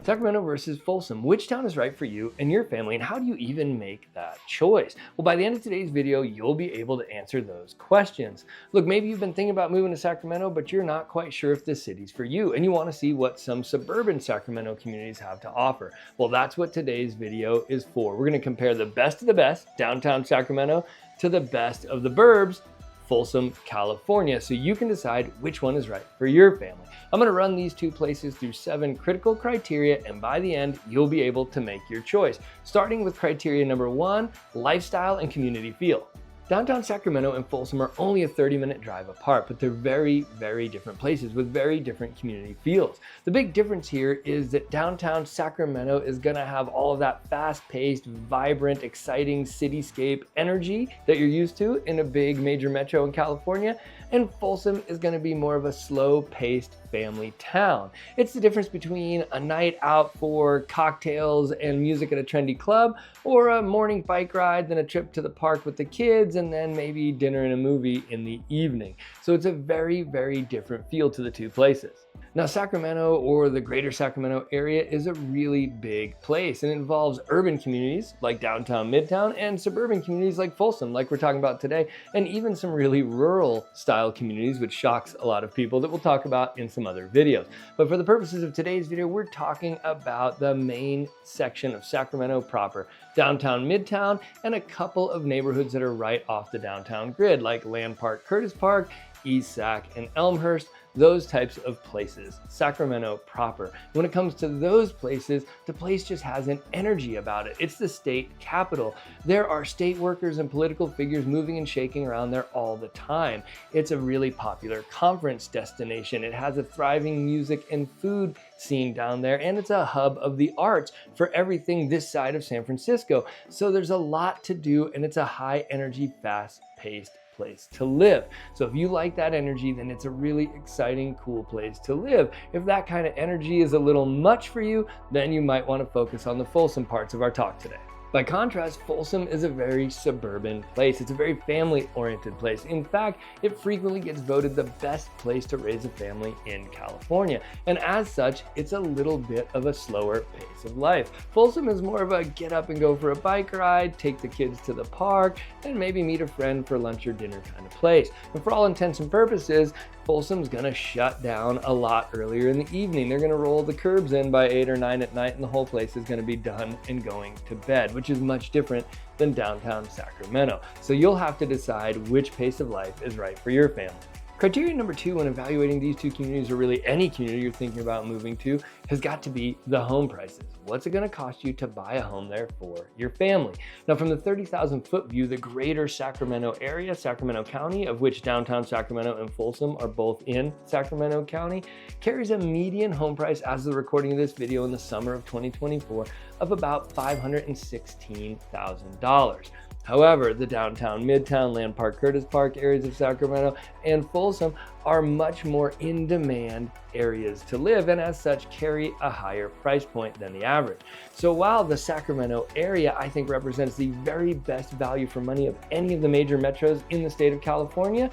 Sacramento versus Folsom. Which town is right for you and your family, and how do you even make that choice? Well, by the end of today's video, you'll be able to answer those questions. Look, maybe you've been thinking about moving to Sacramento, but you're not quite sure if the city's for you, and you want to see what some suburban Sacramento communities have to offer. Well, that's what today's video is for. We're going to compare the best of the best, downtown Sacramento, to the best of the burbs, Folsom, California, so you can decide which one is right for your family. I'm going to run these two places through 7 critical criteria, and by the end, you'll be able to make your choice. Starting with criteria number 1, lifestyle and community feel. Downtown Sacramento and Folsom are only a 30-minute drive apart, but they're very, very different places with very different community feels. The big difference here is that downtown Sacramento is going to have all of that fast-paced, vibrant, exciting cityscape energy that you're used to in a big major metro in California, and Folsom is going to be more of a slow-paced family town. It's the difference between a night out for cocktails and music at a trendy club, or a morning bike ride, then a trip to the park with the kids, and then maybe dinner and a movie in the evening. So it's a very, very different feel to the two places. Now, Sacramento, or the greater Sacramento area, is a really big place, and it involves urban communities like downtown Midtown and suburban communities like Folsom, like we're talking about today, and even some really rural style communities, which shocks a lot of people, that we'll talk about in some other videos. But for the purposes of today's video, we're talking about the main section of Sacramento proper, downtown Midtown, and a couple of neighborhoods that are right off the downtown grid, like Land Park, Curtis Park, East Sac, and Elmhurst. Those types of places, Sacramento proper. When it comes to those places, the place just has an energy about it. It's the state capital. There are state workers and political figures moving and shaking around there all the time. It's a really popular conference destination. It has a thriving music and food scene down there, and it's a hub of the arts for everything this side of San Francisco. So there's a lot to do, and it's a high energy, fast-paced place to live. So if you like that energy, then it's a really exciting, cool place to live. If that kind of energy is a little much for you, then you might want to focus on the Folsom parts of our talk today. By contrast, Folsom is a very suburban place. It's a very family-oriented place. In fact, it frequently gets voted the best place to raise a family in California. And as such, it's a little bit of a slower pace of life. Folsom is more of a get up and go for a bike ride, take the kids to the park, and maybe meet a friend for lunch or dinner kind of place. And for all intents and purposes, Folsom's gonna shut down a lot earlier in the evening. They're gonna roll the curbs in by 8 or 9 at night, and the whole place is gonna be done and going to bed, which is much different than downtown Sacramento. So you'll have to decide which pace of life is right for your family. Criteria number 2 when evaluating these two communities, or really any community you're thinking about moving to, has got to be the home prices. What's it going to cost you to buy a home there for your family? Now, from the 30,000 foot view, the greater Sacramento area, Sacramento County, of which downtown Sacramento and Folsom are both in Sacramento County, carries a median home price as of the recording of this video in the summer of 2024 of about $516,000. However, the downtown Midtown, Land Park, Curtis Park areas of Sacramento and Folsom are much more in-demand areas to live, and as such carry a higher price point than the average. So while the Sacramento area, I think, represents the very best value for money of any of the major metros in the state of California,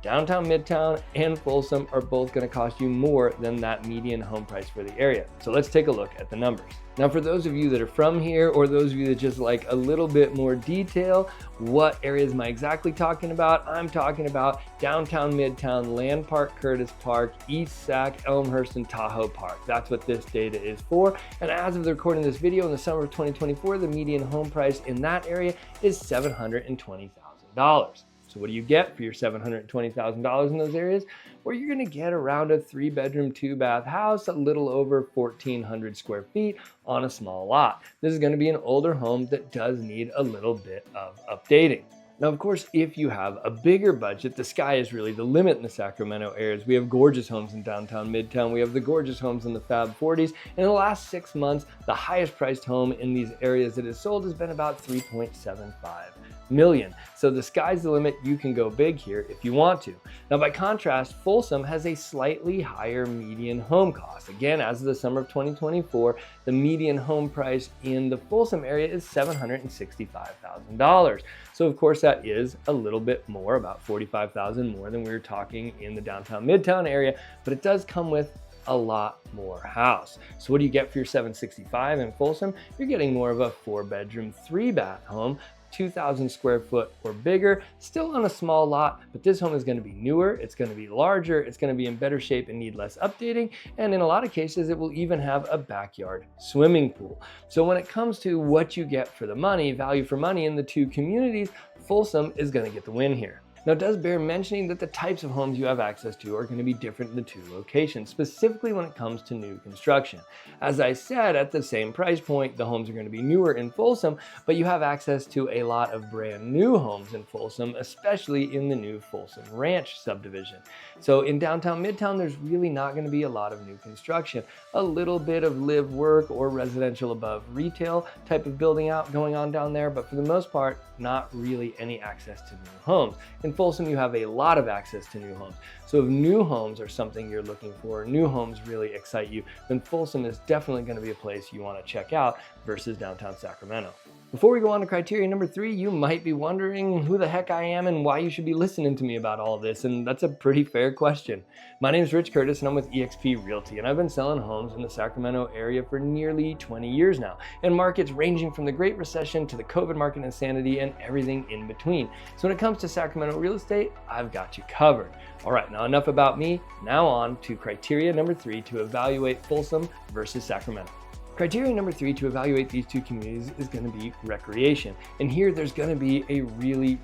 downtown Midtown and Folsom are both going to cost you more than that median home price for the area. So let's take a look at the numbers. Now, for those of you that are from here, or those of you that just like a little bit more detail, what areas am I exactly talking about? I'm talking about downtown Midtown, Land Park, Curtis Park, East Sac, Elmhurst, and Tahoe Park. That's what this data is for. And as of the recording of this video in the summer of 2024, the median home price in that area is $720,000. So what do you get for your $720,000 in those areas? Well, you're going to get around a 3-bedroom, 2-bath house, a little over 1,400 square feet on a small lot. This is going to be an older home that does need a little bit of updating. Now, of course, if you have a bigger budget, the sky is really the limit in the Sacramento areas. We have gorgeous homes in downtown Midtown. We have the gorgeous homes in the Fab 40s. And in the last 6 months, the highest priced home in these areas that is sold has been about $3.75 million. So the sky's the limit. You can go big here if you want to. Now, by contrast, Folsom has a slightly higher median home cost. Again, as of the summer of 2024, the median home price in the Folsom area is $765,000. So of course that is a little bit more, about $45,000 more than we were talking in the downtown Midtown area, but it does come with a lot more house. So what do you get for your $765 in Folsom? You're getting more of a 4-bedroom, 3-bath home, 2,000 square foot or bigger, still on a small lot, but this home is going to be newer, it's going to be larger, it's going to be in better shape and need less updating, and in a lot of cases it will even have a backyard swimming pool. So when it comes to what you get for the money, value for money in the two communities, Folsom is going to get the win here. Now, it does bear mentioning that the types of homes you have access to are going to be different in the two locations, specifically when it comes to new construction. As I said, at the same price point, the homes are going to be newer in Folsom, but you have access to a lot of brand new homes in Folsom, especially in the new Folsom Ranch subdivision. So in downtown Midtown, there's really not going to be a lot of new construction. A little bit of live work or residential above retail type of building out going on down there, but for the most part, not really any access to new homes. In Folsom, you have a lot of access to new homes. So if new homes are something you're looking for, new homes really excite you, then Folsom is definitely going to be a place you want to check out versus downtown Sacramento. Before we go on to criteria number 3, you might be wondering who the heck I am and why you should be listening to me about all of this, and that's a pretty fair question. My name is Rich Curtis and I'm with eXp Realty, and I've been selling homes in the Sacramento area for nearly 20 years now, in markets ranging from the Great Recession to the COVID market insanity and everything in between. So when it comes to Sacramento real estate, I've got you covered. All right, now enough about me. Now on to criteria number 3 to evaluate Folsom versus Sacramento. Criteria number 3 to evaluate these two communities is going to be recreation. And here there's going to be a really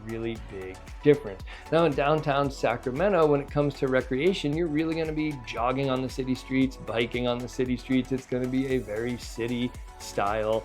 big difference. Now in downtown Sacramento, when it comes to recreation, you're really going to be jogging on the city streets, biking on the city streets. It's going to be a very city style,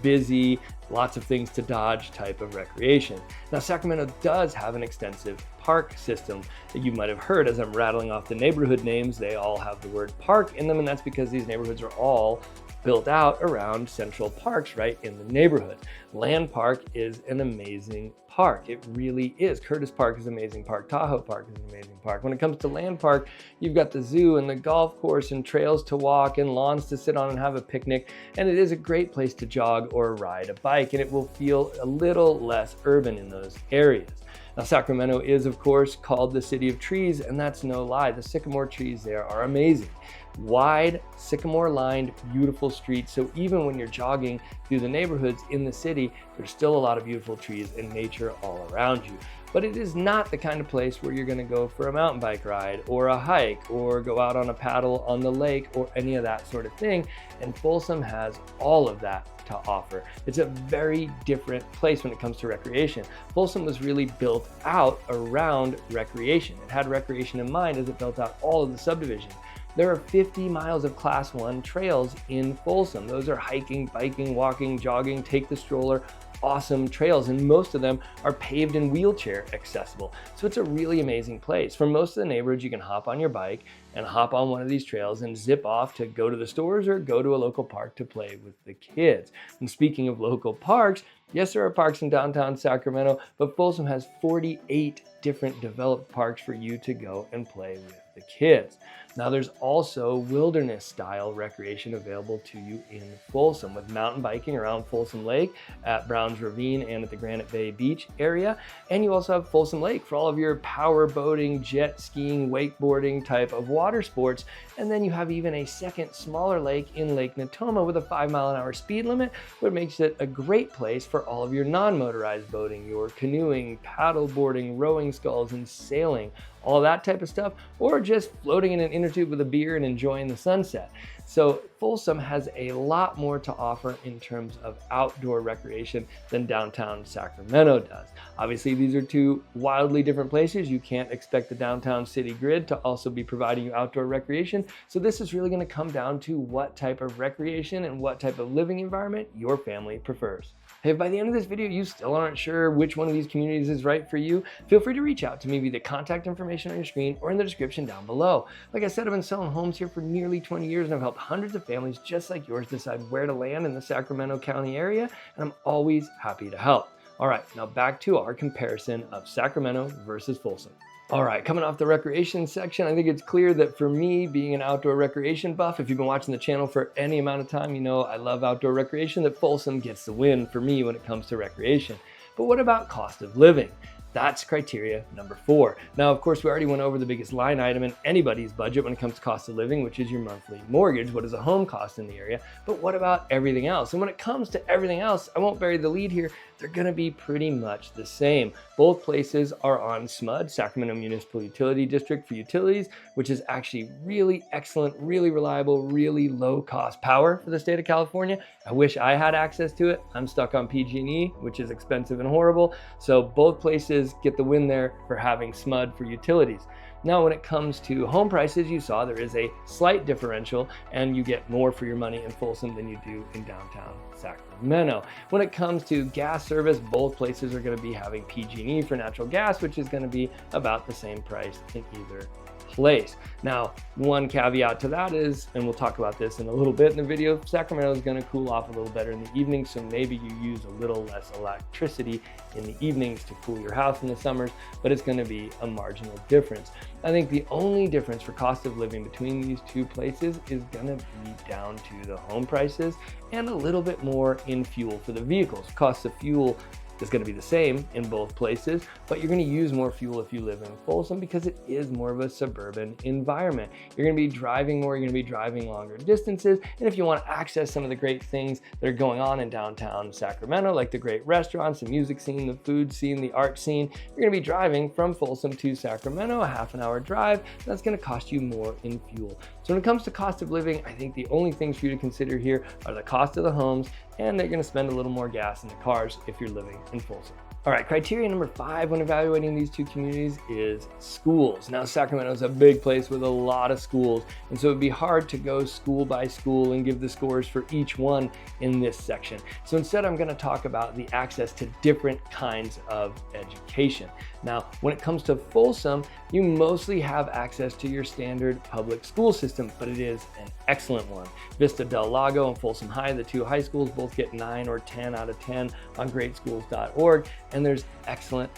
busy, lots of things to dodge type of recreation. Now Sacramento does have an extensive park system that you might have heard as I'm rattling off the neighborhood names. They all have the word park in them, and that's because these neighborhoods are all built out around central parks right in the neighborhood. Land Park is an amazing park. It really is. Curtis Park is an amazing park. Tahoe Park is an amazing park. When it comes to Land Park, you've got the zoo and the golf course and trails to walk and lawns to sit on and have a picnic. And it is a great place to jog or ride a bike, and it will feel a little less urban in those areas. Now, Sacramento is, of course, called the City of Trees, and that's no lie. The sycamore trees there are amazing. Wide, sycamore-lined, beautiful streets. So even when you're jogging through the neighborhoods in the city, there's still a lot of beautiful trees and nature all around you. But it is not the kind of place where you're going to go for a mountain bike ride or a hike or go out on a paddle on the lake or any of that sort of thing. And Folsom has all of that to offer. It's a very different place when it comes to recreation. Folsom was really built out around recreation. It had recreation in mind as it built out all of the subdivision. There are 50 miles of Class 1 trails in Folsom. Those are hiking, biking, walking, jogging, take the stroller, awesome trails, and most of them are paved and wheelchair accessible. So it's a really amazing place. For most of the neighborhoods, you can hop on your bike and hop on one of these trails and zip off to go to the stores or go to a local park to play with the kids. And speaking of local parks, yes, there are parks in downtown Sacramento, but Folsom has 48 different developed parks for you to go and play with the kids. Now there's also wilderness style recreation available to you in Folsom, with mountain biking around Folsom Lake, at Browns Ravine, and at the Granite Bay Beach area. And you also have Folsom Lake for all of your power boating, jet skiing, wakeboarding type of water sports. And then you have even a second smaller lake in Lake Natoma with a 5-mile-an-hour speed limit, which makes it a great place for all of your non-motorized boating, your canoeing, paddle boarding, rowing sculls, and sailing, all that type of stuff, or just floating in an inner tube with a beer and enjoying the sunset. So Folsom has a lot more to offer in terms of outdoor recreation than downtown Sacramento does. Obviously, these are two wildly different places. You can't expect the downtown city grid to also be providing you outdoor recreation. So this is really going to come down to what type of recreation and what type of living environment your family prefers. Hey, if by the end of this video you still aren't sure which one of these communities is right for you, feel free to reach out to me via the contact information on your screen or in the description down below. Like I said, I've been selling homes here for nearly 20 years and I've helped hundreds of families just like yours decide where to land in the Sacramento County area, and I'm always happy to help. All right, now back to our comparison of Sacramento versus Folsom. All right, coming off the recreation section, I think it's clear that for me, being an outdoor recreation buff, if you've been watching the channel for any amount of time, you know I love outdoor recreation, that Folsom gets the win for me when it comes to recreation. But what about cost of living? That's criteria number 4. Now, of course, we already went over the biggest line item in anybody's budget when it comes to cost of living, which is your monthly mortgage. What does a home cost in the area? But what about everything else? And when it comes to everything else, I won't bury the lead here. They're going to be pretty much the same. Both places are on SMUD, Sacramento Municipal Utility District for utilities, which is actually really excellent, really reliable, really low cost power for the state of California. I wish I had access to it. I'm stuck on PG&E, which is expensive and horrible. So both places get the win there for having SMUD for utilities. Now, when it comes to home prices, you saw there is a slight differential and you get more for your money in Folsom than you do in downtown Sacramento. When it comes to gas service, both places are going to be having PG&E for natural gas, which is going to be about the same price in either place. Now, one caveat to that is, and we'll talk about this in a little bit in the video, Sacramento is going to cool off a little better in the evening, so maybe you use a little less electricity in the evenings to cool your house in the summers, but it's going to be a marginal difference. I think the only difference for cost of living between these two places is going to be down to the home prices and a little bit more in fuel for the vehicles. Cost of fuel is going to be the same in both places, but you're going to use more fuel if you live in Folsom because it is more of a suburban environment. You're going to be driving more, you're going to be driving longer distances, and if you want to access some of the great things that are going on in downtown Sacramento, like the great restaurants, the music scene, the food scene, the art scene, you're going to be driving from Folsom to Sacramento, a half-an-hour drive. That's going to cost you more in fuel. So when it comes to cost of living, I think the only things for you to consider here are the cost of the homes, and they're going to spend a little more gas in the cars if you're living in Folsom. All right, criteria number 5 when evaluating these two communities is schools. Now, Sacramento is a big place with a lot of schools, and so it'd be hard to go school by school and give the scores for each one in this section. So instead, I'm going to talk about the access to different kinds of education. Now, when it comes to Folsom, you mostly have access to your standard public school system, but it is an excellent one. Vista Del Lago and Folsom High, the two high schools, both get 9 or 10 out of 10 on greatschools.org, and there's excellent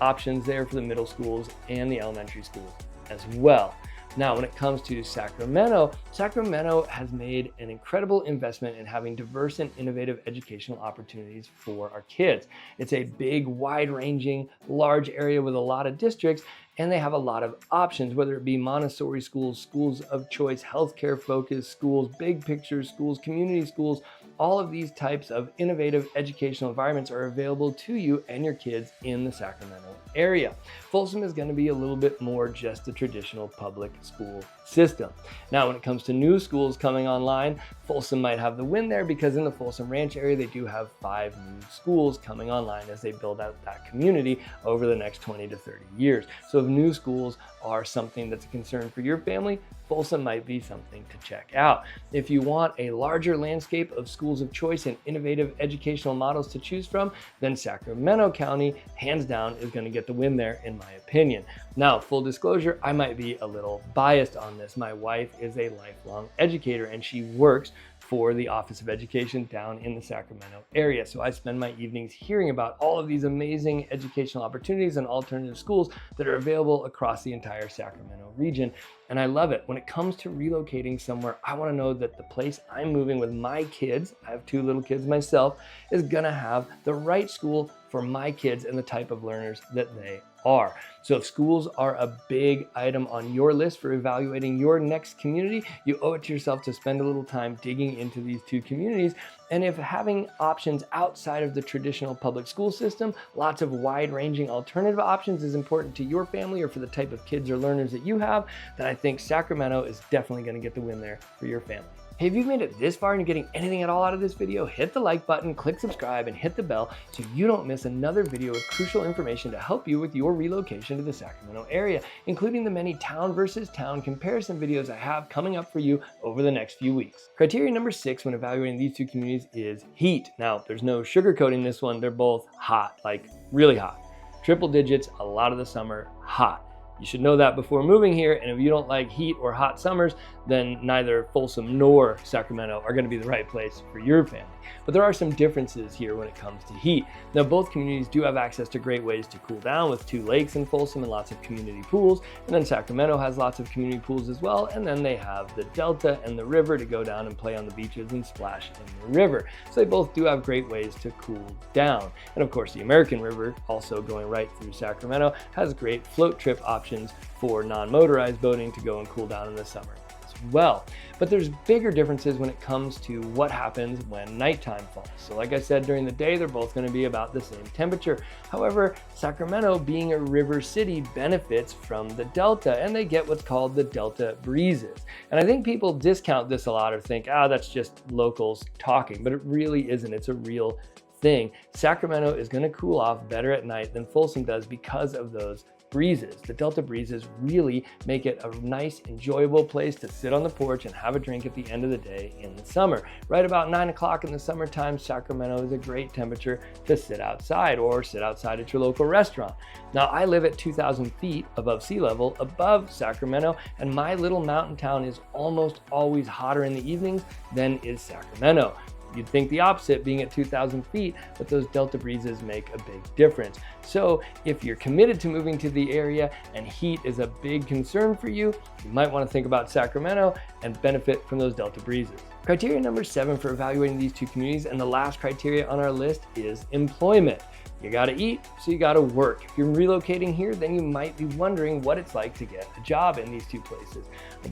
options there for the middle schools and the elementary schools as well. Now, when it comes to Sacramento, Sacramento has made an incredible investment in having diverse and innovative educational opportunities for our kids. It's a big, wide-ranging, large area with a lot of districts, and they have a lot of options, whether it be Montessori schools, schools of choice, healthcare-focused schools, big picture schools, community schools. All of these types of innovative educational environments are available to you and your kids in the Sacramento area. Folsom is going to be a little bit more just the traditional public school system. Now, when it comes to new schools coming online, Folsom might have the win there because in the Folsom Ranch area, they do have 5 new schools coming online as they build out that community over the next 20 to 30 years. So if new schools are something that's a concern for your family, Folsom might be something to check out. If you want a larger landscape of schools of choice and innovative educational models to choose from, then Sacramento County, hands down, is going to get the win there, in my opinion. Now, full disclosure, I might be a little biased on this. My wife is a lifelong educator and she works for the Office of Education down in the Sacramento area. So I spend my evenings hearing about all of these amazing educational opportunities and alternative schools that are available across the entire Sacramento region. And I love it. When it comes to relocating somewhere, I want to know that the place I'm moving with my kids, I have 2 little kids myself, is going to have the right school for my kids and the type of learners that they are. So if schools are a big item on your list for evaluating your next community, you owe it to yourself to spend a little time digging into these 2 communities. And if having options outside of the traditional public school system, lots of wide-ranging alternative options is important to your family or for the type of kids or learners that you have, then I think Sacramento is definitely going to get the win there for your family. Hey, if you've made it this far and you're getting anything at all out of this video, hit the like button, click subscribe, and hit the bell so you don't miss another video with crucial information to help you with your relocation to the Sacramento area, including the many town versus town comparison videos I have coming up for you over the next few weeks. Criteria number 6 when evaluating these 2 communities is heat. Now, there's no sugarcoating this one. They're both hot, like really hot. Triple digits, a lot of the summer, hot. You should know that before moving here, and if you don't like heat or hot summers, then neither Folsom nor Sacramento are going to be the right place for your family. But there are some differences here when it comes to heat. Now, both communities do have access to great ways to cool down, with 2 lakes in Folsom and lots of community pools, and then Sacramento has lots of community pools as well, and then they have the Delta and the river to go down and play on the beaches and splash in the river. So they both do have great ways to cool down. And of course, the American River, also going right through Sacramento, has great float trip options for non-motorized boating to go and cool down in the summer as well. But there's bigger differences when it comes to what happens when nighttime falls. So like I said, during the day, they're both going to be about the same temperature. However, Sacramento, being a river city, benefits from the Delta, and they get what's called the Delta breezes. And I think people discount this a lot or think, that's just locals talking, but it really isn't. It's a real thing. Sacramento is going to cool off better at night than Folsom does because of those breezes. The Delta breezes really make it a nice, enjoyable place to sit on the porch and have a drink at the end of the day in the summer. Right about 9 o'clock in the summertime, Sacramento is a great temperature to sit outside, or sit outside at your local restaurant. Now, I live at 2,000 feet above sea level above Sacramento, and my little mountain town is almost always hotter in the evenings than is Sacramento. You'd think the opposite, being at 2,000 feet, but those Delta breezes make a big difference. So if you're committed to moving to the area and heat is a big concern for you, you might want to think about Sacramento and benefit from those Delta breezes. Criteria number 7 for evaluating these two communities, and the last criteria on our list, is employment. You gotta eat, so you gotta work. If you're relocating here, then you might be wondering what it's like to get a job in these two places.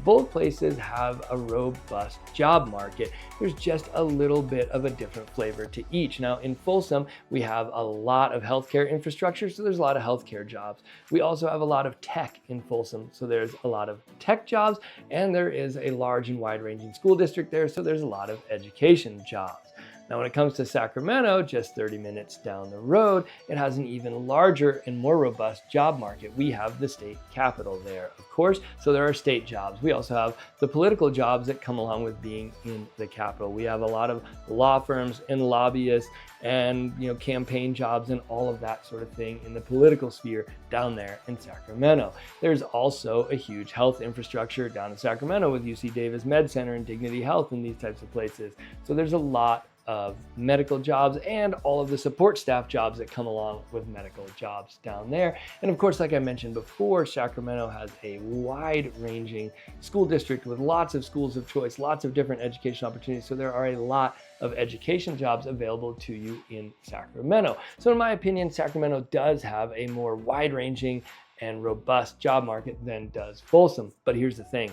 Both places have a robust job market. There's just a little bit of a different flavor to each. Now, in Folsom, we have a lot of healthcare infrastructure, so there's a lot of healthcare jobs. We also have a lot of tech in Folsom, so there's a lot of tech jobs, and there is a large and wide-ranging school district there, so there's a lot of education jobs. Now, when it comes to Sacramento, just 30 minutes down the road, it has an even larger and more robust job market. We have the state capital there, of course, so there are state jobs. We also have the political jobs that come along with being in the capital. We have a lot of law firms and lobbyists and campaign jobs and all of that sort of thing in the political sphere down there in Sacramento. There's also a huge health infrastructure down in Sacramento with UC Davis Med Center and Dignity Health and these types of places. So there's a lot of medical jobs and all of the support staff jobs that come along with medical jobs down there. And of course, like I mentioned before, Sacramento has a wide-ranging school district with lots of schools of choice, lots of different education opportunities. So there are a lot of education jobs available to you in Sacramento. So in my opinion, Sacramento does have a more wide-ranging and robust job market than does Folsom. But here's the thing,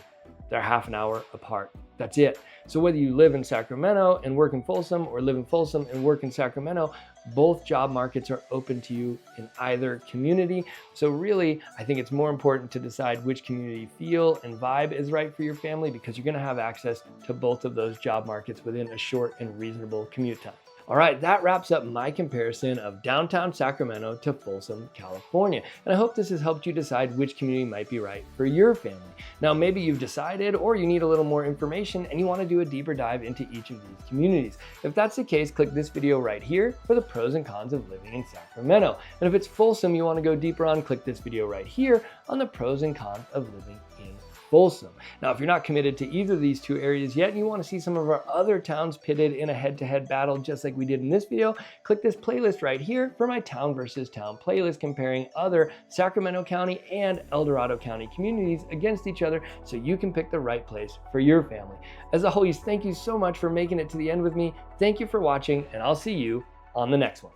they're half an hour apart. That's it. So whether you live in Sacramento and work in Folsom, or live in Folsom and work in Sacramento, both job markets are open to you in either community. So really, I think it's more important to decide which community you feel and vibe is right for your family, because you're going to have access to both of those job markets within a short and reasonable commute time. All right, that wraps up my comparison of downtown Sacramento to Folsom, California. And I hope this has helped you decide which community might be right for your family. Now, maybe you've decided, or you need a little more information and you want to do a deeper dive into each of these communities. If that's the case, click this video right here for the pros and cons of living in Sacramento. And if it's Folsom you want to go deeper on, click this video right here on the pros and cons of living in Folsom. Now, if you're not committed to either of these two areas yet and you want to see some of our other towns pitted in a head-to-head battle just like we did in this video, click this playlist right here for my town versus town playlist comparing other Sacramento County and El Dorado County communities against each other, so you can pick the right place for your family. As always, thank you so much for making it to the end with me. Thank you for watching, and I'll see you on the next one.